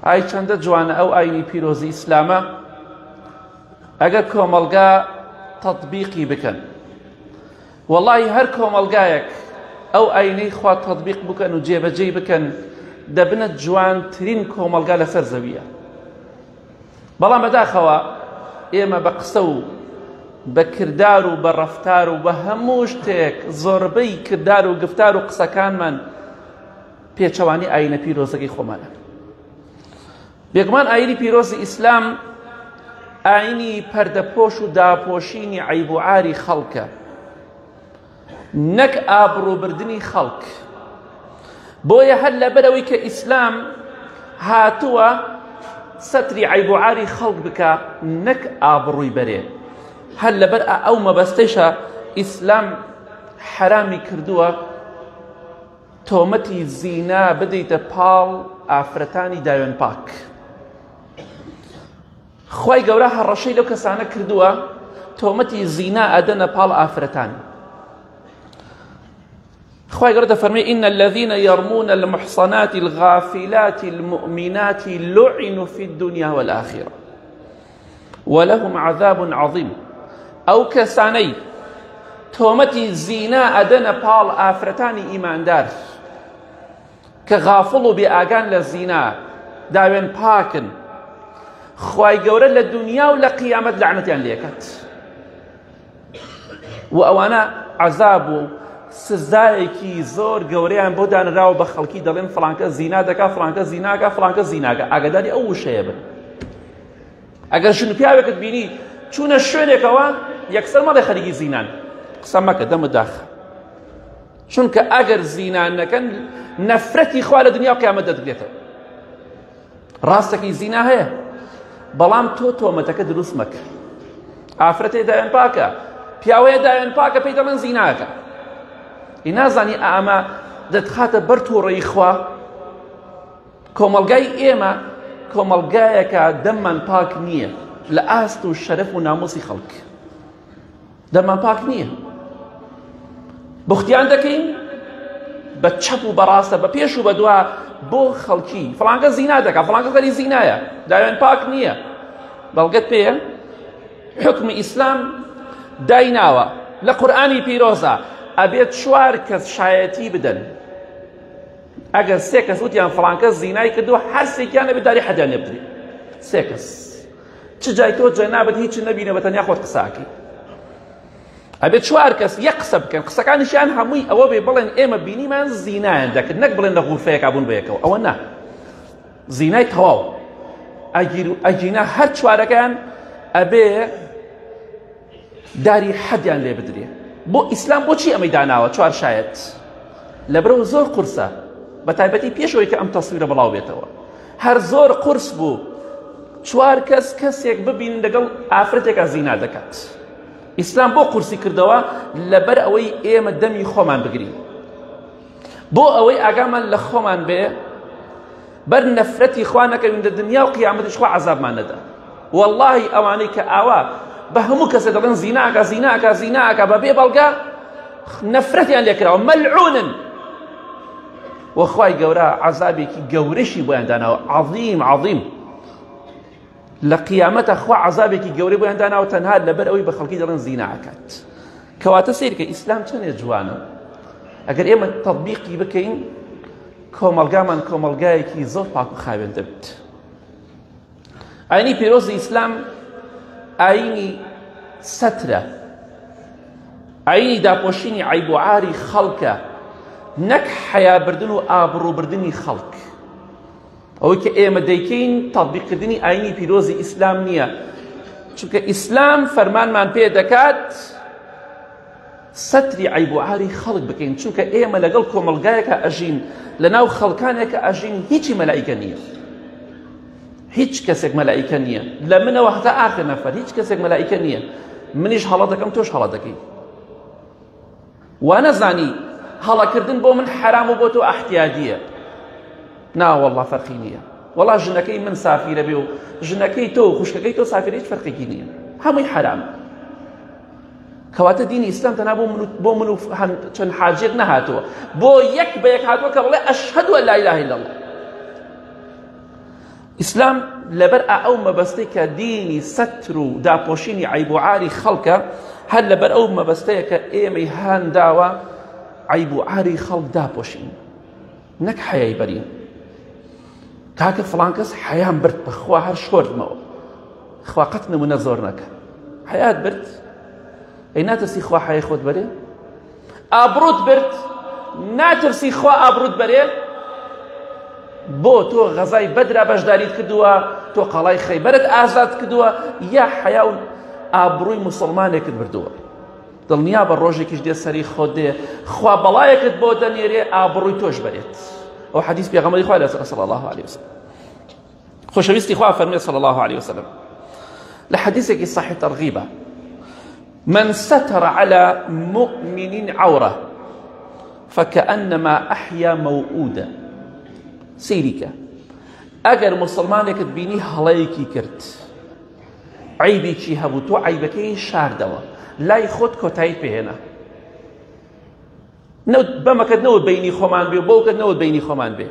ئای چەندە جوانە ئەو ئاینی پیرۆزی ئیسلامە ئەگەر کۆمەڵگا تەطبیقی بکەن. وەڵڵاهی هەر کۆمەڵگایەک ئەو ئاینەی خوا تەطبیق بکەن و جێبەجێی بکەن دەبنە جوانترین کۆمەڵگا لەسەر زەویە. بەڵام بەداخەوە ئێمە بە قسە و بە کردار و بە ڕەفتار و بە هەموو شتێک زۆربەی کردار و گفتار و قسەکانمان پێچەوانی ئاینە پیرۆزەکەی خۆمانە. بێگومان ئاینی پیرۆزی ئیسلام ئاینی پەردەپۆش و داپۆشینی عەیب و عاری خەڵکە، نەک ئابڕووبردنی خەڵک. بۆیە هەر لەبەرەوەی کە ئیسلام هاتووە سەتری عەیب و عاری خەڵک بکە نەک ئابڕووی بەرێ، هەر لەبەر ئەو مەبەستەیشە ئیسلام حرامی کردووە تۆمەتی زینا بدەیتە پاڵ ئافرەتانی داوێن پاک. خوای گەورە هەڕەشەی لەو کەسانە کردووە تۆمەتی زینا ئەدەنە پاڵ ئافرەتان. خوای گەورە دەفەرمێ ئین الذین یەرمون المحصنات الغافلات المؤمنات لعنوا في الدنيا والآخرة ولهم عذاب عظيم. ئەو کەسانەی تۆمەتی زینا ئەدەنە پاڵ ئافرەتانی ئیماندار کە غافڵ و بێئاگان لە زینا داوێن پاکن، خوای گەورە لە دنیا و لە قیامەت لعنەتیان لێکات و ئەوانە عەزاب و سزایەکی زۆر گەورەیان بۆ دانراوە بە خەڵکی دەڵێن فڵانکە زینا دەکا، فڵانکە زیناکە، فڵانکە زیناکە. ئاگاداری ئەو وشەیە بن. ئەگەر ژن و پیاوێکت بینی چوونە شوێنێکەوە یەکسەر مەڵێ خەریکی زینان، قسە مەکە دەمت داخە، چونکە ئەگەر زینان نەکەن نەفرەتی خوا لە دنیا و قیامەت دەدرێتەوە. ڕاستەکەی زینا هەیە، بەڵام تۆ تۆمەتەکە دروست مەکە. ئافرەتێ داوێن پاکە، پیاوەیە داوێن پاکە، پێی دەڵێن زیناکە. ئی نازانی ئەمە دەتخاتە بەر تووڕەی خوا. کۆمەڵگای ئێمە کۆمەڵگایەکە دەممان پاک نییە لە ئاست و شەرەف و ناموسی خەڵک. دەممان پاک نییە. بوختیان دەکەین بە چەپ و بەڕاستە، بە پێش و بە دوا بۆ خەڵکی فڵانکە زینا دەکات، فڵانکە خەری زینایە، داوێن پاک نییە. بەڵگەت پێیە حکمی ئیسلام دایناوە لە قورئانی پیرۆزە ئەبێت 4 کەس شایەتی بدەن. ئەگەر 3 کەس وتیان فڵانکە زینای کردووە، هەر سێکیان ئەبێت داری حەدیان لێ بدرێت. 3 کەس. چ جای تۆ جای نابێت هیچ نەبینە بە تەنیا خۆت قساکەی. ئەبێت 4 کەس یەک قسە بکەن، قسەکانیشیان هەمووی ئەوە بێ بڵێن ئێمە بینیمان زینایان دەکرد، نەک بڵێن لە غورفەیەکا بوون بە یەکەوە. ئەوە نا، زینای تەواو. ئەگینا هەر 4ەکەیان ئەبێ داری حەدیان لێ بدرێ. بۆ ئیسلام بۆچی ئەمەی داناوە 4 شایەت؟ لەبەرەوە زۆر قورسە، بە تایبەتی پێشەوەی کە ئەم تەسویرە بەڵاو بێتەوە. هەر زۆر قورس بوو 4 کەس کەسێک ببین لەگەڵ ئافرەتێکە زینا دەکات. ئیسلام بۆ قورسی کردەوە لەبەر ئەوەی ئێمە دەمی خۆمان بگرین، بۆ ئەوەی ئاگامان لە خۆمان بێ، بەر نەفرەتی خوا نەکەوین لە دنیا و قیامەتیش خوا عەزابمان نەدا. وەڵڵاهی ئەوانەی کە ئاوا بە هەموو کەسێک دەڵێن زیناکە زیناکە زیناکە بە بێ بەڵگە نەفرەتیان لێکراوە، مەلعونن. وەخوای گەورە عەزابێکی گەورەشی بۆیان داناوە، عەظیم عەظیم. لە قیامەتە خوا عەزابێکی گەورەی بۆیان داناوە تەنها لەبەر ئەوەی بە خەڵکی دەڵێن زیناکات. کەواتە سیرکە ئیسلام چەندێ جوانە. ئەگەر ئێمە تەطبیقی بکەین کۆمەڵگامان کۆمەڵگایەکی زۆر پاک و خاوێن دەبێت. ئاینی پیرۆزی ئیسلام ئاینی سەترە، ئاینی داپۆشینی عەیب و عاری خەڵکە، نەک حەیابردن و ئابڕووبردنی خەڵک. ئەوەی کە ئێمە دەیکەین تەطبیقکردنی ئاینی پیرۆزی ئیسلام نییە، چونکە ئیسلام فەرمانمان پێ دەکات سەتری عەیب و عاری خەڵک بکەین، چونکە ئێمە لەگەڵ کۆمەڵگایەکە ئەژین، لەناو خەڵکانێکە ئەژین، هیچی مەلائیکە نییە. هیچ کەسێک مەلائیکە نییە، لە منەوە هەتا ئاخر نەفەر هیچ کەسێک مەلائیکە نییە. منیش هەڵە دەکەم، تۆش هەڵە دەکەی. وا نەزانی هەڵەکردن بۆ من حرام و بۆ تۆ ئەحتیاجیە. نا وەڵڵا فەرقی نییە. وەڵا ژنەکەی من سافیرە بێ و ژنەکەی تۆ و خوشکەکەی تۆ سافیرە، هیچ فەرقێکی نییە، هەمووی حرام. کەواتە دینی ئیسلام تەنها بۆ من و چەند حاجێک نەهاتووە، بۆ یەک بە یەک هاتووە کە بڵێ ئەشهەدو ئەن لا ئیلاهە ئیلا الله. ئیسلام لەبەر ئەو مەبەستەی کە دینی سەتر و داپۆشینی عیب و عاری خەڵکە هەر لەبەر ئەو مەبەستەیە کە ئێمەی هانداوە عیب و عاری خەڵک داپۆشین نەک حەیای بەرین. کاکە فڵان کەس حەیان برد بەخوا هەر شۆردمەوە خوا قەت نمونە زۆر نەکە حەیات برد ئەی ناترسی خوا حەیای خۆت بەرێ؟ ئابڕوت برد ناترسی خوا ئابڕوت بەرێ؟ بۆ تۆ غەزای بەدرا بەشداریت کردووە تۆ قەڵای خەیبەرت ئازاد کردووە یا حەیا و ئابڕووی موسڵمانێکت بردووە دڵنیا بە ڕۆژێکیش دێ سەری خۆت دێ خوا بەڵایەکت بۆ دەنێرێ ئابڕووی تۆش بەرێت. ئەو حەدیث پێغەمبەری خوا لەسەر صلی الله عليه وسلم خۆشەویستی خوا فەرمێ صلی الله عليه وسلم لە حەدیثێکی صحیح تەرغیبە من ستر على مؤمن عورة فكأنما أحيا موؤودا. سيريكا ئەگەر مسلمانێکت بینی هەڵەیەکی کرد عیبێکی هەبوو تۆ عیبەکەی شاردەوە لای خۆت کۆتایی پێهێنا بەمەکەت نەوت بینی خۆمان بێ و بەوکەت نەوت بینی خۆمان بێ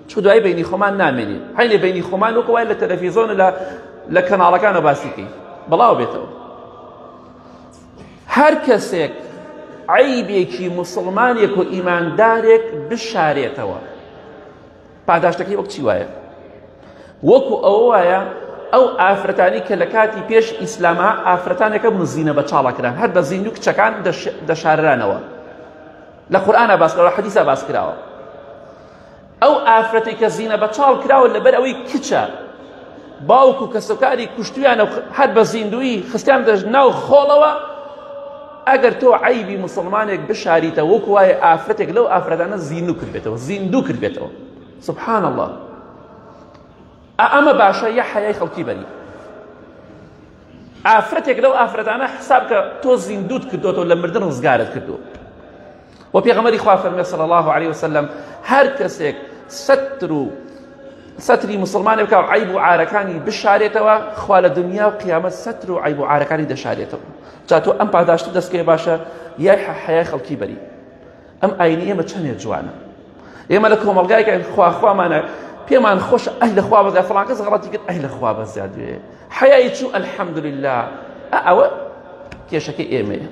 چکە دوای بینی خۆمان نامێنێ هەینێ بینی خۆمان وەکو وای لە تەلەڤیزۆن لە کەناڵەکانە باسیکەی بەڵاو بێتەوە. هەر کەسێک عیبێکی مسلمانێک و ئیماندارێک بشارێتەوە پاداشتەکەی وەک چی وایە؟ وەکو ئەوە وایە ئەو ئافرەتانی کە لە کاتی پێش ئیسلامە ئافرەتانێکە بوون زینە بە چاڵەکران هەر بە زین و کچەکان دەشاررانەوە لە قورئانە باس کراوە حەدیثە باس کراوە. ئەو ئافرەتی کە زینە بە چاڵ کراوە لەبەر ئەوەی کچە باوک و کەسوکاری کوشتویانە هەر بە زیندویی خستیان ناو خۆڵەوە ئەگەر تۆ عیبی مسلمانێک بشاریتە وەکو وایە ئافرەتێک لەو ئافرەتانە زیندوو کردبێتەوە زیندوو کردبێتەوە. سبحان الله ئەمە باشە یا حەیای خەڵکی بەری ئافرەتێک لەو ئافرەتانە حساب کە تۆ زیندوت کردوتەوە لە مردن ڕزگارت کردو. و پێغەمبەری خوا فەرمێ صلی الله عليه وسلم هەر کەسێک سەتری مسلمانێک بکە و عیب و عارەکانی بشارێتەوە خوا لە دنیا و قیامەت سەتر و عیب و عارەکانی دەشارێتەوە. جا تۆ ئەم پاداشتە دەستکەی باشە یای حەیای خەڵکی بەری. ئەم ئاینی ئێمە چەندێک جوانە ئێمە لە کۆمەڵگایکە خواخوامانە پێمان خۆشە ئەی لە خوا بەزیاد فڵان کەس غەڵەتی کرد ئەی لە خوا بەزیاد بێ حەیای چوو ئەلحەمدولله ئەوە کێشەکەی ئێمەیە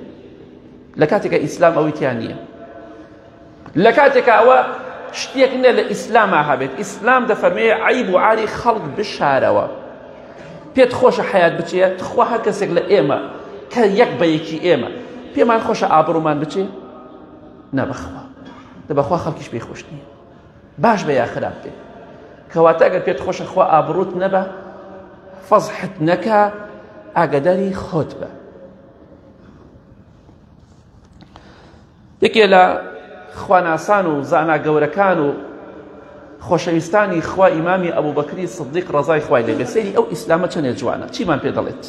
لە کاتێکە ئیسلام ئەوەی تیان نییە لە کاتێکە ئەوە شتێک نە لە ئیسلامە هەبێت ئیسلام دەفەرمێ عیب و عاری خەڵک بشارەوە پێت خۆشە حەیات بچێت خوا هەر کەسێک لە ئێمە کە یەک بە یەکی ئێمە پێمان خۆشە ئابڕوومان بچێ نەبەخوا دەبەخوا خەڵکیش پێی خۆش نییە باش بە یا خراپ بێ کەواتە ئەگەر پێت خۆشە خوا ئابڕووت نەبە فەزحت نەکە ئاگاداری خۆت بە. یەکێ لە خواناسان و زانا گەورەکان و خۆشەویستانی خوا ئیمامی ئەبوبەکری سدیق ڕەزای خوای لێبێ سەیری ئەو ئیسلامە چەندێک جوانە چیمان پێ دەڵێت؟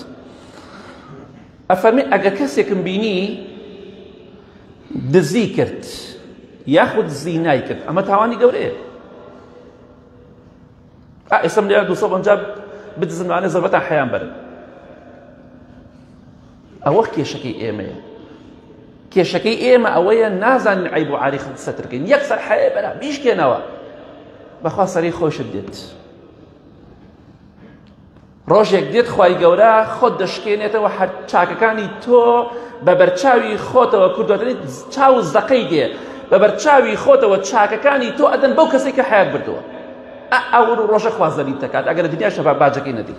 ئەفەرمێ ئەگەر کەسێکم بینی دزی کرد یاخود زینای کرد ئەمە تاوانی گەورەیە. ئێستم لێرە 250 بدزنوانە زەربەتان حەیان بەرن ئەوە کێشەکەی ئێمەیە کێشەکەی ئێمە ئەوەیە نازانین عیب و عاری خەڵک سەترکەین یەکسەر حەیە بەرە بیشکێنەوە بەخوا سەری خۆشت دێت ڕۆژێک دێت خوای گەورە خۆت دەشکێنێتەوە هەر چاکەکانی تۆ بە بەرچاوی خۆتەوە کوردوەتەنی چاو زەقەی دێ بە بەرچاوی خۆتەوە چاکەکانی تۆ ئەدەن بەو کەسێک کە حەیات بردووە ئەو ڕۆژە خوازەلیت دەکات ئەگەر دنیا شەفا باجەکەی نەدی.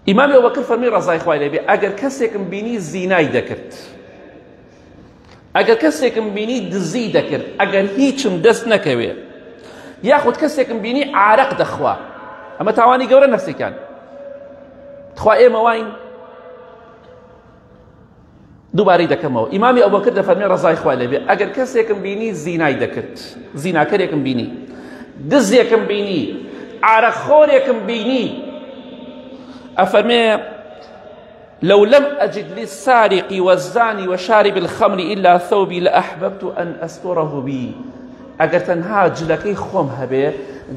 ئیمامی ئەبوبەکر فەرمی ڕەزای خوای لێبێ ئەگەر کەسێکم بینی زینای دەکرد ئەگەر کەسێکم بینی دزی دەکرد ئەگەر هیچم دەست نەکەوێ یاخود کەسێکم بینی عارەق دەخوا ئەمە تاوانی گەورە نەفسێکان خوا ئێمە واین دووبارەی دەکەمەوە. ئیمامی ئەبوبەکر دەفەرمێ ڕەزای خوای لێبێ ئەگەر کەسێکم بینی زینای دەکرد زیناکەرێکم بینی دزێکم بینی عارەقخۆرێکم بینی ئەفەرمێ لو لم أجد للسارق والزاني وشارب الخمر إلا ثوبي لأحببت أن أستره بي. ئەگەر تەنها جلەکەی خۆم هەبێ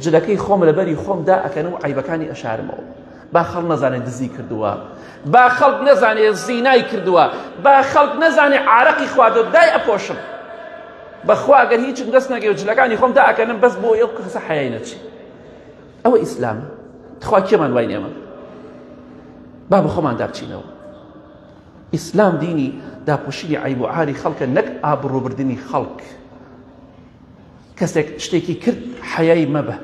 جلەکەی خۆم لەبەری خۆمدا ئەکەنم و عیبەکانی ئەشارمەوە با خەڵک نەزانێت دزی کردووە با خەڵک نەزانێت زینای کردووە با خەڵک نەزانێت عارەقی خواردووە دای ئەپۆشم بەخوا ئەگەر هیچم دەست نەگەی و جلەکانی خۆمدا ئەکەنم بەس بۆ ئێو کەسە حەیای نەچی ئەوە ئیسلامە. خوا کێمان وای نێمە با بە خۆمان دابچینەوە. ئیسلام دینی داپۆشینی عیب و عاری خەڵکە، نەک ئابڕووبردنی خەڵک. کەسێک شتێکی کرد حەیای مەبە.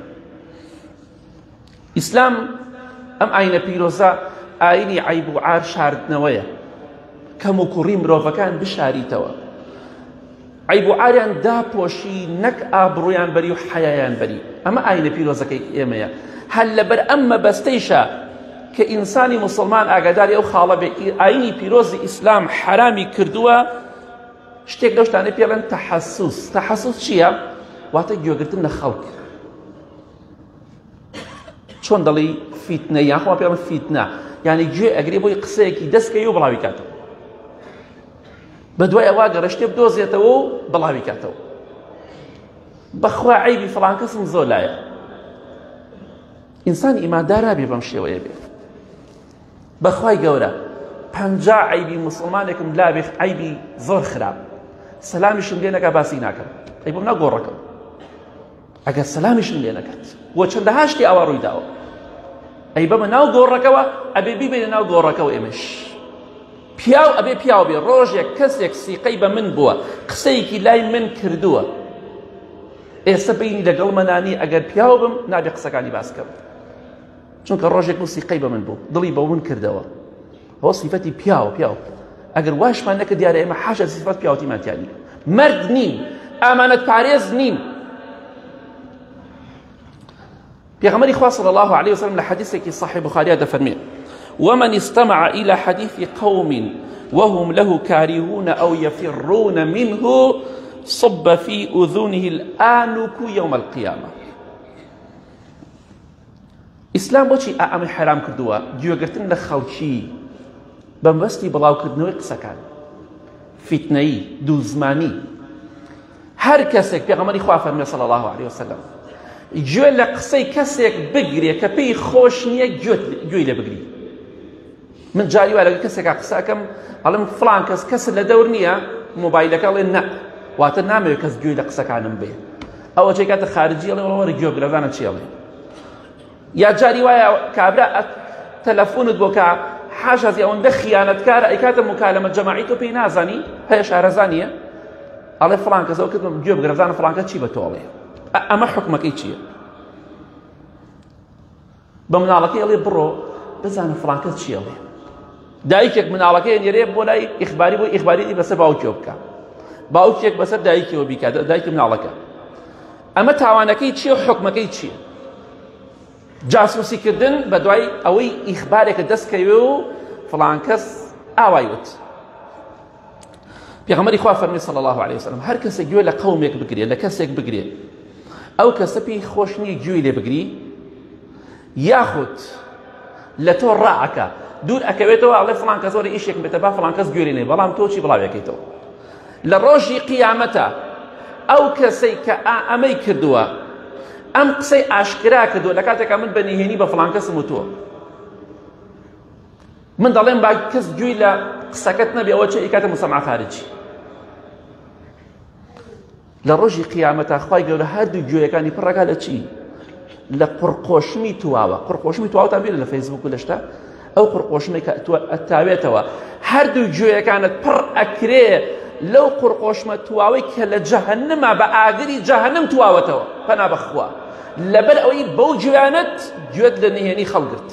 ئیسلام ئەم ئاینە پیرۆزە ئاینی عیب و عار شاردنەوەیە، کەم و کوڕی مرۆڤەکان بشاریتەوە، عیب و عاریان داپۆشی، نەک ئابڕوویان بەری و حەیایان بەری. ئەمە ئاینە پیرۆزەکەی ئێمەیە. هەر لەبەر ئەم مەبەستەیشە کە ئینسانی مسلمان ئاگاداری ئەو خاڵە بێ ئاینی پیرۆزی ئیسلام حرامی کردووە شتێک لەو شتانەی پێڵێن تەحەسوس. تەحەسوس چییە؟ واتە گوێگرتن لە خەڵک. چۆن دەڵی فیتنە، یان خۆمان پێڵێن فیتنە، یعنی گوێ ئەگرێ بۆی قسەیەکی دەستکەوی و بڵاوی کاتەوە، بە دوای ئەوە گەڕە شتێ بدۆزێتەوە و بڵاوی کاتەوە. بەخوا عیبی فڵان کەسم زۆر لایە. ئینسان ئیماندارا بێ بەم شێوەیە بێ. بەخوای گەورە 50 عیبی مسلمانێکم لابێ عیبی زۆر خراپ، سەلامیشم لێ نەکا باسی ناکەم، ئەی بۆم ناگۆڕەکەم. ئەگەر سەلامیشم لێ نەکات بۆ چەندەها شتی ئەوە ڕووی داوە، ئەی بەمە ناو گۆڕەکەوە ئەبێ بیبێنە ناو گۆڕەکەەوە. ئێمەش پیاو ئەبێ پیاو بێ. ڕۆژێک کەسێک سیقەی بە من بووە، قسەیەکی لای من کردووە، ئێستا بینی لەگەڵ مەنانی ئەگەر پیاو بم نابێ قسەکانی باسکەم، چونکە ڕۆژێک بوو سیقەی بە من بوو، دڵی بە من کردەوە. ئەوە سیفەتی پیاوە. پیاو ئەگەر واشمان نەکرد دیارە ئێمە حاشا سیفەت پیاوەتیمانتیانی. مەرد نین، ئامانەت پارێز نین. پێغەمبەری خوا صلی الله عليه وسلم لە حەدیثێکی صحیح بخاریە دەفەرمێ: ومن استمع إلى حديث قوم وهم له كارهون أو يفرون منه صب في أذنه الآنك يوم القيامة. ئیسلام بۆچی ئەمە حرام کردووە؟ گوێگرتن لە خەڵکی بە مەبەستی بڵاوکردنەوەی قسەکان، فیتنەیی، دووزمانی. هەر کەسێک پێغەمبەری خوا فەرمێ صلی الله عليه وسلم گوێ لە قسەی کەسێک بگرێ کە پێی خۆش نییە، گوێی لێ بگری. من جاری وای لەگەڵ کەسێکا قسە ئەکەم ئەڵێم فڵان کەس لە دەور نییە، مۆبایلەکە ئەڵێ نە، واتە نامەوێت کەس گوێی لە قسەکانم بێ. ئەوە جێ کاتە خارجی ئەڵێ وەرە گوێ بگرە زانە چی ئەڵێ. یا جاری وایە کابرا تەلەفۆنت بۆ کە حاشازی ئەوەندە خیانەتکارە ئەیکاتە مکالەمە جەماعی تۆ پێی نازانی، هەیە شارەزانیە، ئەڵێ فڵان کەسەوە کردم گوێ بگرە زانە فڵان کەس چی بە تۆ ئەڵێ. ئەمە حکمەکەی چییە؟ بە مناڵەکەی ئەڵێ بڕۆ بزانە فڵان کەس چی ئەڵێ. دایکێک مناڵەکەی نێرێ بۆ لای ئیخباری، بۆ ئیخباری بەسەر باوکیەوە بکە، باوکێک بەسەر دایکەوە بیکات، دایکی مناڵەکە. ئەمە تاوانەکەی چییە و حکمەکەی چییە؟ جاسوسیکردن بە دوای ئەوەی ئیخبارێکە دەستکەوێ و فڵان کەس ئاوای وت. پێغەمبەری خوا فەرمی صلی الله عليه وسلم هەر کەسێک گوێ لە قەومێک بگرێ، لە کەسێک بگرێ، ئەو کەسە پێی خۆش نییە گوێی لێ بگری، یاخود لە تۆ ڕائەکە دوور ئەکەوێتەوە، ئەڵێ فڵان کەس وەرە ئیشێک بێتە با فڵان کەس گوێی لێ نێ، بەڵام تۆ چی بڵاوێکەیتەوە. لە ڕۆژی قیامەتە ئەو کەسەی کە ئەمەی کردووە، ئەم قسەی ئاشکرا کردووە، لە کاتێکە من بەنهێنی بە فڵان کەسم وتووە، من دەڵێم با کەس گوێی لە قسەکەت نەبێ، ئەوە چه ئیکاتە مسەمع خارجی. لە ڕۆژی قیامەتە خوای گەورە هەردوو گوێیەکانی پڕەکە لە چی؟ لە قڕقۆشمی تواوە. قڕقۆشمی تواوتان بێت لە فەیسبوک و لە شتا، ئەو قڕقۆشمەی کە ئەتاوێتەوە هەردوو گوێیەکانت پڕ ئەکرێ لەو قڕقۆشمە تواوەی کە لە جەهەنەمە بە ئاگری جەهەنەم تواوەتەوە، پەنا بەخوا، لەبەر ئەوەی بەو گوێیانت گوێت لە نهێنی خەڵگرت.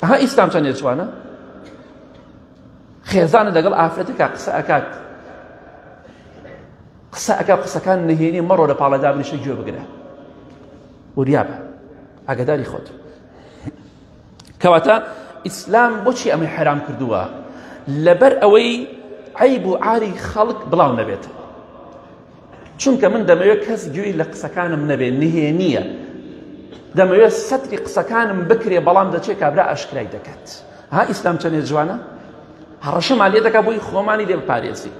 ئەها ئیسلام چەندێ جوانە؟ خێزانە لەگەڵ ئافرەتێکا قسە ئەکات، قسە ئەکا قسەکان نهێنی مەڕۆ لە پاڵەدا بنیشە گوێ بگرە، وریابە، ئاگاداری خۆت. کەواتە ئیسلام بۆچی ئەمەی حرام کردووە؟ لەبەر ئەوەی عیب و عاری خەڵک بڵاو نەبێت. چونکە من دەمەوێت کەس گوێی لە قسەکانم نەبێت، نهێنیە، دەمەوێت سەتری قسەکانم بکرێ، بەڵام دەچێت کابرا ئاشکرای دەکات. ها ئیسلام چەندێ جوانە؟ هەڕەشەمان لێ دەکات بۆی خۆمانی لێ بپارێزی.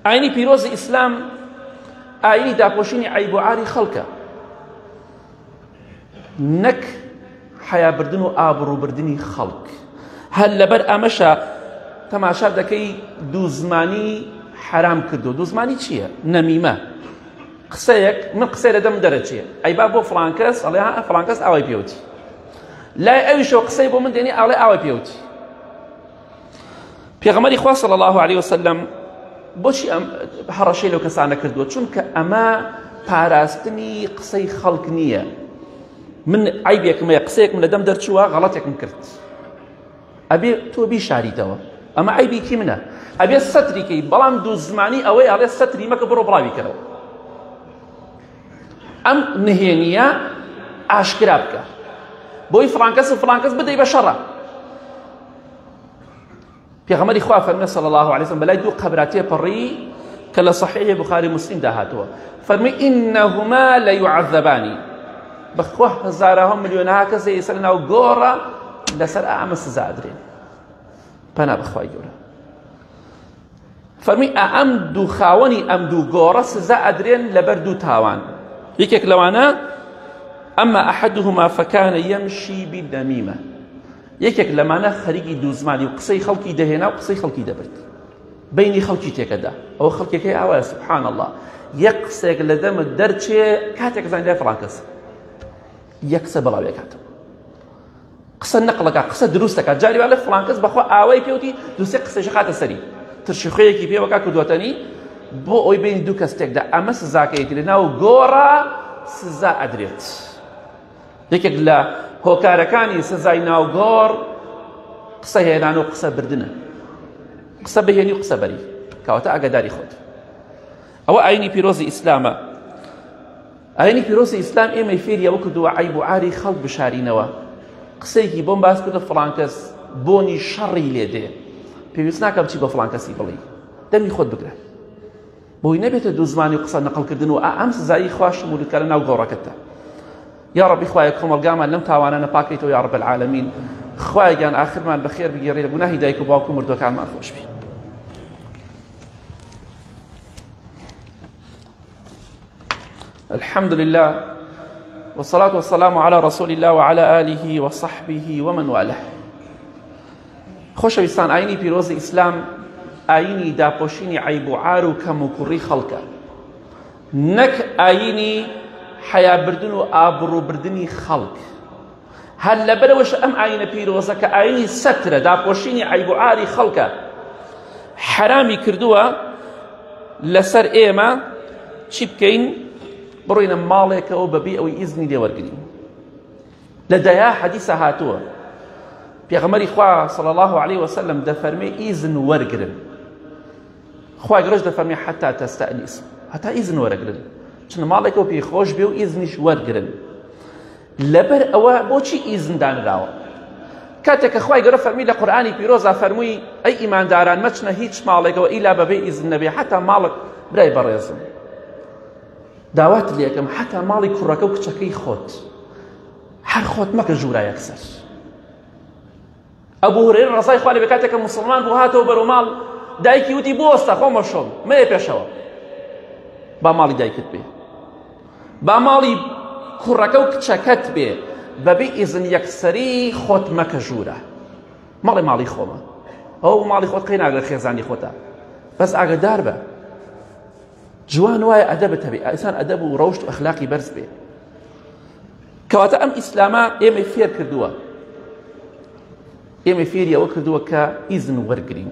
ئاینی پیرۆزی ئیسلام ئاینی داپۆشینی عیب و عاری خەڵکە، نەک حیابردن و ئابڕووبردنی خەڵک. هەر لەبەر ئەمەشە تەماشا دەکەی دووزمانی حرام کردو. دووزمانی چییە؟ نەمیمە. قسەیەک من قسەی لە دەم دەرەچێ ئەی با بۆ فڵان کەس ئەڵێ ها فڵان کەس ئاوای پێوتی لای ئەویشەوە قسەی بۆ من دێنی ئەڵێ ئاوای پێوتی پێغەمبەری خوا صلی الله عليه وسلم بۆچی ئەم هەڕەشەی لەو کەسانە کردووە چونکە ئەمە پاراستنی قسەی خەڵک نییە من عیبێکم هەیە قسەیەکم لە دەم دەرچووە غەڵەتێکم کرد ئەبێ تۆ بیشاریتەوە ئەمە عیبێکی منە ئەبێ سەتریکەی بەڵام دوو زمانی ئەوەی ئەڵێ سەتری مەکە بڕۆ بڵاوی کەرەوە ئەم نهێنیە ئاشکرا بکە بۆی فڵان کەس و فڵان کەس بدەی بە شەڕە پێغەمبەری خوا فەرمێ صلی الله عليه وسلم بەلای دوو قەبرا تێپەڕی کە لە صحیح بوخاری مسلم داهاتوە فەرمی ئینەهما لەیعەذەبانی بەخوا هەزارەها ملیۆنەها کەسێ ئێستا لەناو گۆڕە لەسەر ئەمە سزا ئەدرێن پەنا بەخوای گەورە فەرمی ئەم دوو خاوەنی ئەم دوو گۆڕە سزا ئەدرێن لەبەر دوو تاوان یەکێک لەوانە ئەمە ئەحەدهما فەکانە یەمشی بالنەمیمە یەکێک لەمانە خەریکی دوو زمانی و قسەی خەڵکی دەهێنا و قسەی خەڵکی دەبرد بینی خەڵکی تێکەدا ئەوە خەڵکێکەی ئاوایە سبحان الله یەک قسێک لە دەمت دەرچێ کاتێک زانیدای فڵان کەسە یەک قسە بەڵاوێ کاتەوە قسە نەقڵەکە قسە دروستەکە جاری والە فڵان کەس بەخوا ئاوای پێوتی دووسێ قسەیشە خاتە سەری ترشیخۆیەکی پێوەکە کردووەتەنی بۆ ئەوی بین دوو کەس تێکدا ئەمە سزاکەیەتی لەناو گۆڕە سزا ئەدرێت یەکێک لە هۆکارەکانی سزای ناوگۆڕ قسە هێنان و قسە بردنە قسە بهێنی و قسە بەری کەواتە ئاگاداری خۆت ئەوە ئاینی پیرۆزی ئیسلامە ئاینی پیرۆزی ئیسلام ئێمەی فێری ئەوە کردووە عیب و عاری خەڵک بشارینەوە قسەیەکی بۆم باس کردە فڵان کەس بۆنی شەڕی لێ دێ پێویست ناکە بچی بە فڵان کەسی بڵێ دەمی خۆت بگرە بۆی نەبێتە دوو زمانی و قسە نەقڵکردن و ئەم سزایی خوا شمولیت کە لەناو گۆڕەکەتە یا ربی خوای کۆمەڵگامان لەم تاوانانە پاکەیتەوە یا رب العالمین خوای گیان ئاخرمان بەخێر بگێڕی لە گوناهی دایک و باوک و مردوەکانمان خۆش بی الحمد لله والصلاة والسلام على رسول الله وعلى آله وصحبه ومن والاه خۆشەویستان ئاینی پیرۆزی ئیسلام ئاینی داپۆشینی عیب و عار و کەم و کوڕی خەڵکە نەک ئاینی حیابردن و ئابڕووبردنی خەڵک هەر لەبەرەوەش ئەم ئاینە پیرۆزە کە ئاینی سەترە داپۆشینی عیب و عاری خەڵکە حرامی کردووە لەسەر ئێمە چی بکەین بڕۆینە ماڵێکەوە بەبێ ئەوەی ئیزنی لێوەرگرین لە دەیا حەدیثە هاتووە پێغەمبەری خوا صلی الله عليه وسلم دەفەرمێ ئیزن وەرگرن خوای گەورەش دەفەرمێ حەتا تەستەئنیسن هەتا ئیزن وەرەگرن چونە ماڵێکەوە پێخۆش بێ و ئیزنیش وەرگرن لەبەر ئەوە بۆچی ئیزن دانراوە کاتێک کە خوای گەورە فەرمی لە قورئانی پیرۆزا فەرمووی ئەی ئیمانداران مەچنە هیچ ماڵێکەوە ئیلا بەبێ ئیزن نەبێ حەتا ماڵک برای بەڕێزم داوات لێکم حەتا ماڵی کوڕەکە و کچەکەی خۆت هەر خۆت مەکە ژوورا یەکسەر ئەبوو هورەیرە ڕەزای خوا لێبێ کاتێک کە موسڵمان بوو هاتەوە بەرەو ماڵ دایکی وتی بۆستە خۆمە شۆم مەیە پێشەوە با ماڵی دایکت بێ با ماڵی کوڕەکە و کچەکەت بێ بەبێ ئیزن یەکسەری خۆت مەکە ژوورە ماڵی خۆمە ئەو ماڵی خۆت قەی ناگرێت خێزانی خۆتە بەس ئاگادار بە جوان وایە ئەدەبت هەبێ ئینسان ئەدەب و ڕەوشت و ئەخلاقی بەرز بێ کەواتە ئەم ئیسلامە ئێمەی فێر کردووە ئێمە فێری ئەوە کردووە کە ئیزن وەرگرین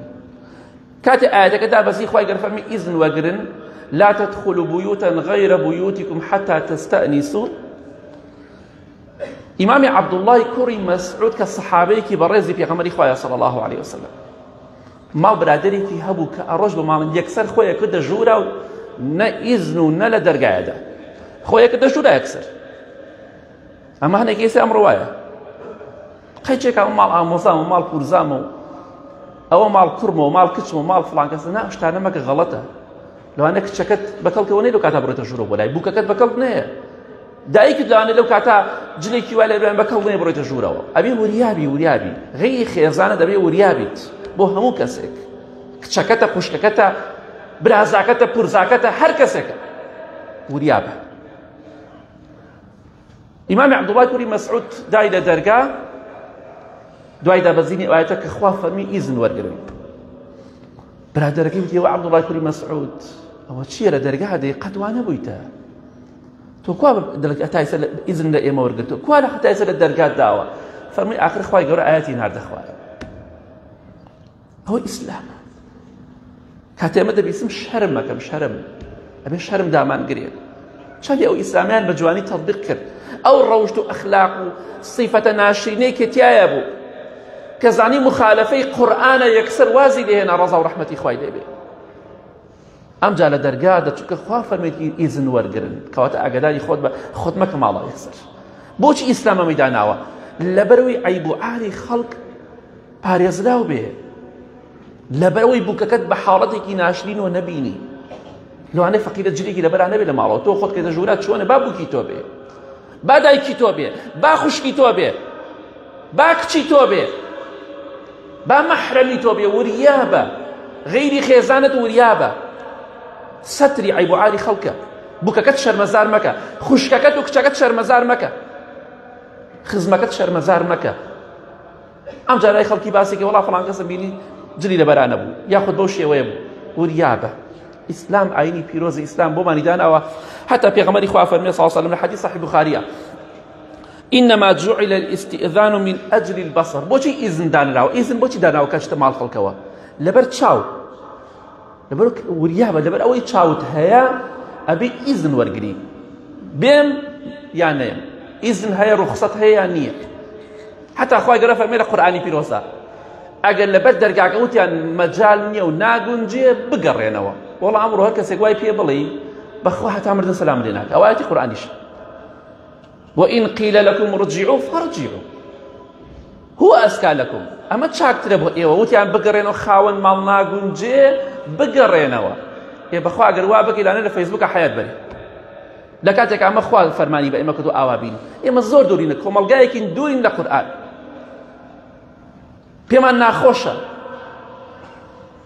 کاتێ ئاەتەکەدا بەسی خوای گەورە فەرمی ئیزن وەرگرن لا تدخلوا بيوتا غير بيوتكم حتى تستأنسوا إمام عبد الله كوري مسعود كالصحابيكي برزي في غمر إخوة صلى الله عليه وسلم ما برادري في هبو كأرج بمال يكسر خويا كده جورا نا إذن نا لدرجة خويا كده جورا يكسر أما هنا كيسي أمر رواية قيتشيك مال آموزام ومال كورزام أو مال كرمو ومال كتشمو ومال فلان كسر نا أشتانا ماك غلطة لو أنا كتشكت بكلك وني لو كاتا برويت جورا ولا بوككت بكلك نية دایک لو أنا لو كاتا جليكي ولا إبراهيم بكل ضيب رويت جورا أبي وريابي غير خيزانة دبي وريابيت بو همو كسك كتشكتا قشكتا برازاكتا برزاكتا هر كسك وريابه إمام عبد الله كوري مسعود داي لدرجة دعاء دابزيني آياتك إخوة فرمي إذن ورقرن برادركي بتي عبد الله كوري مسعود أو تشير درجة هذه قد وانا بويتا تۆ کوا تایسە ئیزن لە ئێمە وەرگرتووە کوا لە تایسە لە دەرگات داوە فەرمووی ئاخر خوای گەورە ئاەتی ناردە خوایە ئەوە ئیسلامە کاتێ ئێمە دەبیستم شەرم مەکەم شەرم ئەبێ شەرم دامانگرێت چەندی ئەو ئیسلامیان بە جوانی تەطبیق کرد ئەو ڕەوشت و ئەخلاق و سیفەتە ناشرینەی کە تایە بوو کە زانی مخالفەی قورئانە یەکسەر وازی لێهێنا ڕەزا و ڕەحمەتی خوای لێبێ ئەمجا لە دەرگا دەچووکە خوا فەرمێتی ئیزن وەرگرن کەواتە ئاگاداری خۆت مەکە ماڵە یەکسەر بۆچی ئیسلام ئەمەی داناوە لەبەرەوەی عەیب و عاری خەڵک پارێزراو بێ لەبەرەوەی بووکەکەت بە حاڵەتێکی ناشرینەوە نەبینی لەوانەیە فەقیرە جلێکی لەبەرا نەبێ لە ماڵەوە تۆ خۆت کە دەژورات چۆنە با بووکی تۆ بێ با دایکی تۆ بێ با خوشکی تۆ بێ با کچی تۆ بێ با مەحرەمی تۆ بێ وریابە غەیری خێزانت وریابە سەتری عەیب و عاری خەڵکە بووکەکەت شەرمەزار مەکە خوشکەکەت و کچەکەت شەرمەزار مەکە خزمەکەت شەرمەزار مەکە ئەم جارای خەڵکی باسێکی وەڵا فڵان کەسە بینی جلی لەبەرا نەبوو یاخود بەو شێوەیە بوو وریابە ئیسلام ئاینی پیرۆزی ئیسلام بۆمانی داناوە حتى پێغەمبەری خوا فەرمێ صلی الله علیه و سلم لە حەدیث صحیح بوخاریە إنما جعل الاستئذان من أجل البصر بۆچی ئیزن دانراوە ئیزن بۆچی داناوە کە شتە ماڵ خەڵکەوە لەبەر چاو لەبەر وریابە لەبەر ئەوەی چاوت هەیە ئەبێ ئیزن وەرگری بێم یان نەیەم ئیزن هەیە ڕوخسەت هەیە یان نییە حتى خوای گەورە فەرمێ لە قورئانی پیرۆزە ئەگەر لەبەر دەرگاکە وتیان مەجال نییە و ناگونجێ بگەڕێنەوە وەڵا ئەمڕۆ هەر کەسێک وای پێ بڵێ بەخوا هەتا مردن سەلام لێ ناکە ئەوە ئاەتی قورئانیشە وإن قيل لكم رجعوا فارجعوا هو أزكى لكم ئەمە چاکترە بۆ ئێوە وتیان بگەڕێنەوە خاوەن ماڵ ناگونجێ بگەڕێنەوە بەخوا ئەگەر وا بکەی لانە لە فەیسبووکە حەیات بەری لە کاتێک ئەمە خوا فەرمانی بە ئێمە کردو ئاوا بین ئێمە زۆر دوورینە کۆمەڵگایەکین دوورین لە قورئان پێمان ناخۆشە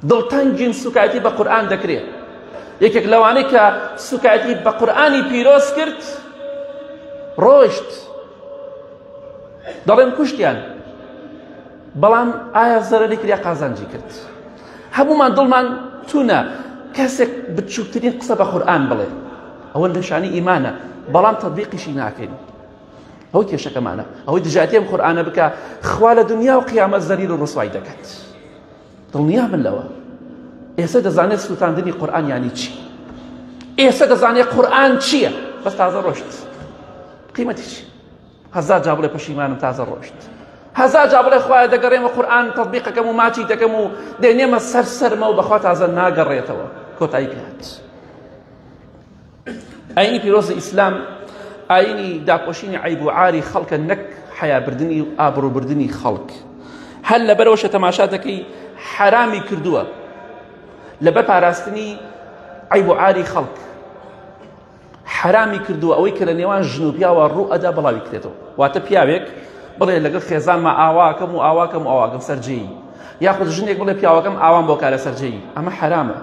دڵتەنگین سوکایەتی بە قورئان دەکرێت یەکێک لەوانەی کە سوکایەتی بە قورئانی پیرۆز کرد ڕۆیشت دەڵێن کوشتیان بەڵام ئایا زەرەری کریا قازانجی کرد هەمومان دڵمان تونە کەسێک بچووکترین قسە بە قورئان بڵێ ئەوە نیشانی ئیمانە بەڵام تەطبیقیشی ناکەین ئەوەی کێشەکەمانە ئەوەی دژاتێم قورئانە بکە خوا لە دنیا و قیامەت زەلیل و ڕسوای دەکات دڵنیا من لەوە ئێستا دەزانێت سووتاندنی قورئان یانی چی ئێستا دەزانێت قورئان چییە بەس تازە ڕۆشت قیمەتی چی هەزار جا بڵێ پەشیمانم تازە ڕۆشت هەزار جا بڵێ خوایە دەگەڕێمە قورئان تەطبیقەکەم و ماچی دەکەم و دێنێمە سەرمە و بەخوا تازە ناگەڕێتەوە کۆتایی پێهات ئاینی پیرۆزی ئیسلام ئاینی داپۆشینی عەیب و عاری خەڵکە نەک حەیابردنی و ئابڕووبردنی خەڵک هەر لەبەرەوەشە تەماشا دەکەی حرامی کردووە لەبەر پاراستنی عەیب و عاری خەڵک حرامی کردووە ئەوەی کە لە نێوان ژن و پیاوە ڕوو ئەدا بڵاوی کرێتەوە واتە پیاوێک بڵێ لەگەڵ خێزانمە ئاواکەم و ئاواکەم و ئاواکەم سەرجەیی یاخود ژنێک بڵێ پیاوەکەم ئاوام بۆ کارە سەرجەیی ئەمە حرامە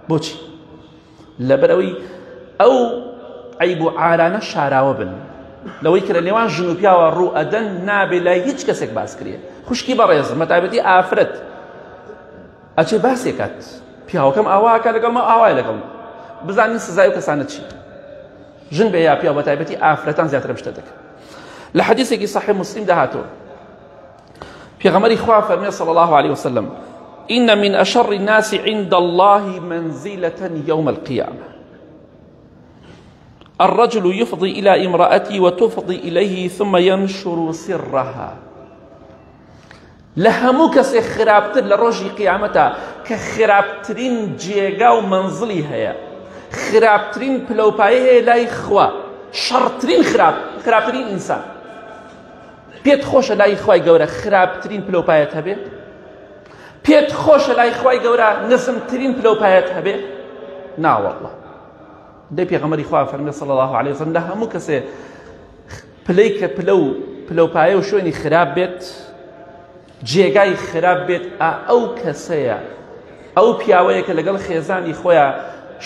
بۆچی لەبەر ئەوەی ئەو عەیب و عارانە شاراوە بن لەوەی کە لە نێوان ژن و پیاوە ڕوو ئەدەن نابێ لای هیچ کەسێک باس کرێ خوشکی بەڕێز مەتایبەتی ئافرەت ئەچێ باسێکات پیاوەکەم ئاواکە لەگەڵمە ئاوای لەگەڵ بزانین سزای و کەسانە چی ژن بێ یا پیاو بەتایبەتی ئافرەتان زیاتر شتە دەکەن لە حەدیثێکی صحیح مسلم داهاتوە پێغەمبەری خوا فەرمێ صلی الله عليه وسلم إن من أشر الناس عند الله منزلة يوم القيامة الرجل يفضي إلى امرأته وتفضي إليه ثم ينشر سرها لهمو کەسێک خراپتر لە ڕۆژی قیامەتە کە خراپترین جێگا و منزڵی هەیە خراپترین پلەپایە هەیە لای خوا شەڕترین خراپترین ئینسان پێت خۆشە لای خوای گەورە خراپترین پلەپایەت هەبێ پێت خۆشە لای خوای گەورە نزمترین پلەپایەت هەبێ ناوەڵڵا دەی پێغەمبەری خوا فەرمێ صلی الله عليه وسلم لە هەموو کەسێ پلەی کە پلەپایە و شوێنی خراپ بێت جێگای خراپ بێت ئەو کەسەیە ئەو پیاوەیە کە لەگەڵ خێزانی خۆیان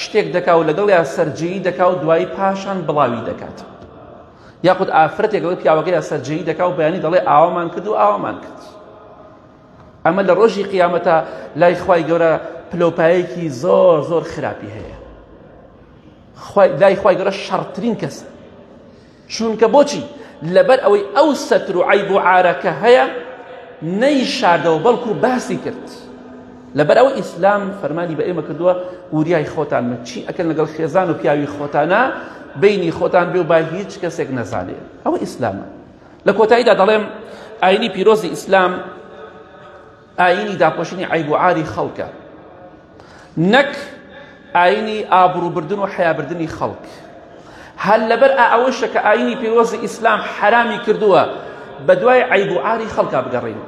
شتێک دەکا و لەگەڵیان سەرجەیی دەکا و دوایی پاشان بڵاوی دەکات یاخود ئافرەتێک لەگەڵ پیاوەکەیان سەرجەیی دەکا و بەیانی دەڵێ ئاوامان کرد و ئاوامان کرد ئەمە لە ڕۆژی قیامەتە لای خوای گەورە پلەپایەکی زۆر زۆر خراپی هەیە لای خوای گەورە شەڕترین کەسە چونکە بۆچی لەبەر ئەوەی ئەو سەتر و عیب و عارەکە هەیە نەیشاردەوە بەڵکو باسی کرد. لەبەر ئەوە ئیسلام فەرمانی بە ئێمە کردووە وریای خۆتان من چی ئەکەن لەگەڵ خێزان و پیاوی خۆتانە بینی خۆتان بێ و با هیچ کەسێک نەزانێت. ئەوە ئیسلامە. لە کۆتاییدا دەڵێم ئاینی پیرۆزی ئیسلام ئاینی داپۆشینی عیب و عاری خەڵکە، نەک ئاینی ئابرووبردن و حیابردنی خەڵک. هەر لەبەر ئەوەشە کە ئاینی پیرۆزی ئیسلام حرامی کردووە بە دوای عیب و عاری خەڵکا بگەڕین.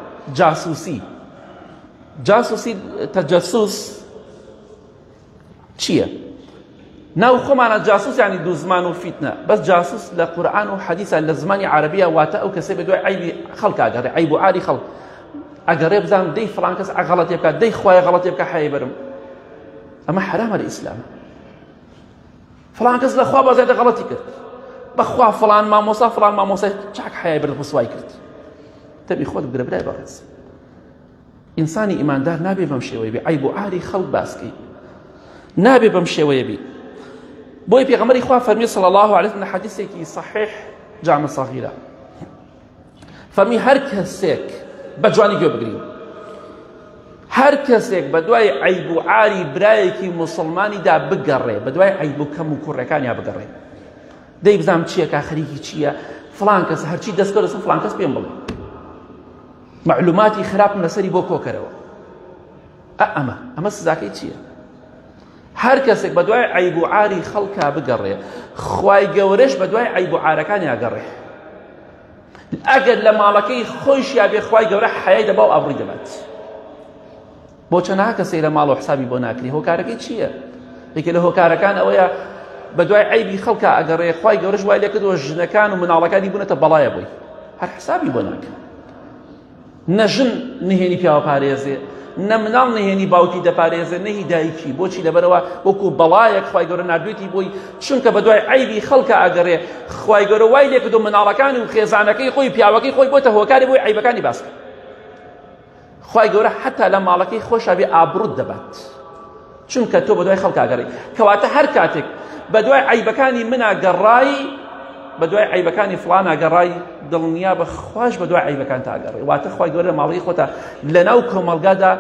جاسوسی تەجەسوس چییە؟ ناو خۆمانە جاسوس یعنی دوو زمان و فیتنە، بەس جاسوس لە قورئان و حەدیثە لە زمانی عەرەبیە واتە ئەو کەسێ بە دوای عیبی خەڵک ئەگەڕێ، عیب و عاری خەڵک ئەگەڕێ بزانم دەی فڵان کەس غەڵەتێ بکات، دەی خوایە غەڵەتێ بکە حەیە بەرم. ئەمە حرامە لە ئیسلامە. فڵان کەس لەخوا بەزایدە غەڵەتی کرد، بەخوا فڵان مامۆسای چاک حەیە بەرد ڕسوای کرد. تەبی خۆت بگرە برای بەڕێز. ئینسانی ئیماندار نابێ بەم شێوەیە بێ عیب و عاری خەڵک باسکەی، نابێ بەم شێوەیە بێ. بۆی پێغەمبەری خوا فەرمی صلی الله علیه و سلم حەدیثێکی صحیح جامع صغیرە فەرمی هەر کەسێک بە جوانی گوێ بگرین، هەر کەسێک بە دوای عیب و عاری برایەکی موسڵمانیدا بگەڕێ، بە دوای عیب و کەم و کوڕەکانیا بگەڕێ، دەی بزانم چییە کا خەریکی چییە، فڵان کەس هەرچی دەستکە دەسم فڵان کەس پێم بڵێ، معلوماتی خراپم لەسەری بۆ کۆکەرەوە. ئەمە سزاکەی چییە؟ هەر کەسێک بە دوای عیب و عاری خەڵکا بگەڕێ، خوای گەورەش بە دوای عیب و عارەکانی ئەگەڕێ. ئەگەر لە ماڵەکەی خۆیشیا بێ خوای گەورە حەیای دەبا و ئابڕووی دەبات. بۆ چەندها کەسێک لە ماڵ و حسابی بۆ ناکری، هۆکارەکەی چییە؟ یەکێ لە هۆکارەکان ئەوەیە بە دوای عیبی خەڵکا ئەگەڕێ، خوای گەورەش وای لێ کردووە ژنەکان و مناڵەکانی بوونەتە بەڵایە بووی، هەر حسابی بۆ ناکە. نە ژن نهێنی پیاوە پارێزێ، نە مناڵ نهێنی باوکی دەپارێزێ، نەهی دایکی. بۆچی؟ لەبەرەوە وەکو بەڵایەک خوای گەورە نردوێتی بۆی، چونکە بە دوای عیبی خەڵکە ئەگەڕێ، خوای گەورە وای لێ کردووە مناڵەکانی و خێزانەکەی خۆی پیاوەکەی خۆی بۆتە هۆکاری بۆی عیبەکانی باسکە. خوای گەورە حتا لە ماڵەکەی خۆشا بێ ئابڕووت دەبات، چونکە تۆ بە دوای خەڵک ئەگەڕی. کەواتە هەر کاتێک بە دوای عیبەکانی منە گەڕایی، بە دوای عیبەکانی فڵان ئەگەڕای، دڵنیا بە خوش بە دوای عیبەکان تا ئەگەڕی، واتە خوای گەورە لە ماڵەکەی خۆتە لەناو کۆمەڵگادا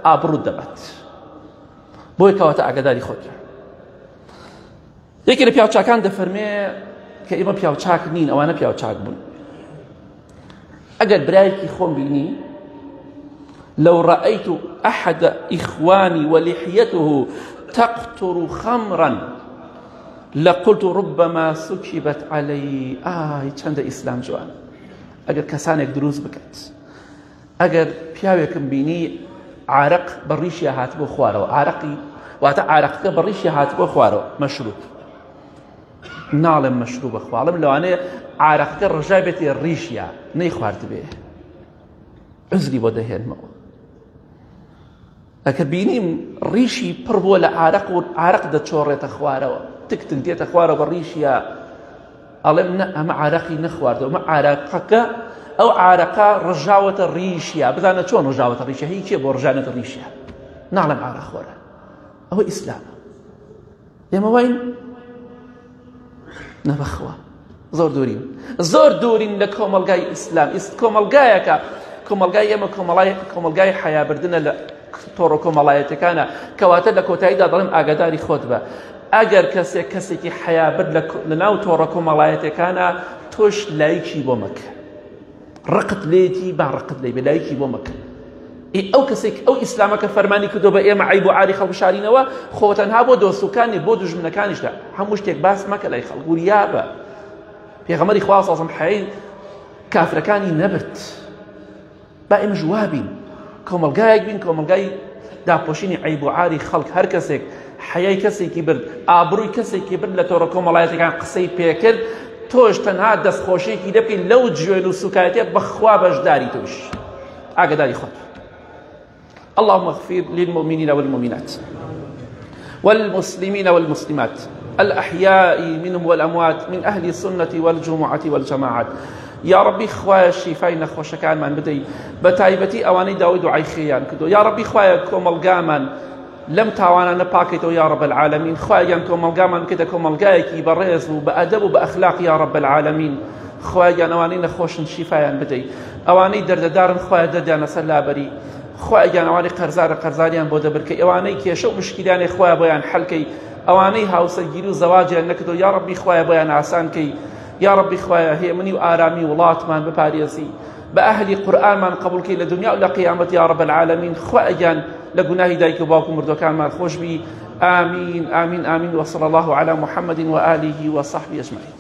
ئابڕووت دەبات. بۆی کەواتە ئاگاداری خۆت. یەکێ لە پیاوچاکان دەفەرمێ کە ئێمە پیاوچاک نین، ئەوانە پیاوچاک بوون. ئەگەر برایەکی خۆم بینی لو رأيت أحد إخواني ولحيته تقطر خمرا لقلت ربما سكبت علي. چند إسلام جوان. أجر كسانك دروز بكت، أجر پیاوێکم بینی عرق بەڕیشیە هاتبۆ خوارەوە، عرقی واتە عرقەکە بەڕیشیە هاتبۆ خوارەوە، مەشروب ناڵێم مەشروبە خواڵم، لەوانەیە عرقەکە ڕژای بێتێ ڕیشیە نەی خواردبێ، عزری بۆ دەهێنمەوە. ئەکە بینیم ڕیشی پڕ بووە لە عرق و عرق دەچۆڕێتە خوارەوە، تکتن دێتە خوارەوە بە ڕیشیە، ئەڵێم نە ئەمە عرقی نەخواردەوە، ئەمە عرقەکە ئەو عرقە ڕژاوەتە ڕیشیە. بزانە چۆن ڕژاوەتە ڕیشیە، هیچ چیە بۆ ڕژانەتە ڕیشیە، ناڵێم عرق خۆرە. ئەوە ئیسلامە. ئێمە واین نەبەخوا زۆر دوورین لە کۆمەلگای ئیسلام. کۆمەلگایەکە، کۆمەلگای ئێمە کۆمەلگای حەیابردنە لە تۆڕە کۆمەڵایەتەکانە، کەواتە لە کۆتاییدا دەڵێم ئاگاداری خۆت بە. ئەگەر کەسێکی حەیابرد لە ناو تۆڕە کۆمەڵایەتەکانە، تۆش لایکی بۆ مەکە، ڕقت لێتی با ڕقت لێ بێ، لایکی بۆ مەکە. ئەو کەسێک ئەو ئیسلامەکە فەرمانی کردو بە ئێمە عیب و عاری خەڵک شارینەوە، خۆ تەنها بۆ دۆستوکانی بۆ دوژمنەکانیشدا، هەموو شتێک باس مەکە لای خەڵک، وریا بە. پێغەمبەری خوا سەڵ عەلەیهی حەیەی کافرەکانی نەبرد. با ئێمەش وابین، کۆمەلگایەک بین، کۆمەلگای داپۆشینی عیب و عاری خەڵک. هەر کەسێک حەیای کەسێکی برد، ئابڕووی کەسێکی برد لە تۆڕە کۆمەڵایەتەکان قسەی پێکرد، تۆش تەنها دەستخۆشیێکی دەبکەی لەو جوێن و سوکایەتێ بەخوا بەشداری توش. ئاگاداری خۆت. اللهم اغفر للمؤمنين والمؤمنات والمسلمين والمسلمات الأحياء منهم والأموات من أهل السنة والجمعة والجماعات. يا ربي خوايا الشفاء نخوش كان من بدي بتايبتي أواني داود وعيخيان كدو. يا ربي خوايا كومل قامان لەم تاوانانە پاکەیتەوە یا رب العالمین. خوایان کۆمەڵگامان بکەیتە کۆمەڵگایەکی بەڕێز و بە ئەدەب و بە ئەخلاق یا رب العالمین. خوایان ئەوانەی نەخۆشن شیفایان بدەی، ئەوانەی دەردەدارن خوایە دەردیانە سەر لابەری، خوایان ئەوانەی قەرزارە قەرزاریان بۆ دەبرکەی، ئەوانەی کێشە و مشکلانێ خوایە بۆیان حەلکەی، ئەوانەی هاوسەرگیری و زەواجیان نەکردو یا ربی خوایە بۆیان ئاسانکەی، یا ربی خوایە هێمنی و ئارامی وڵاتمان بپارێزی، بە ئەهلی قورئانمان قبولکەی لە دنیا و لە قیامەت یا رب العالمین. خوایان لە گوناهی دایک و باوک و مردوەکانمان خۆش بی. آمین آمین آمین. وصلى الله على محمد وآله وصحبه أجمعين.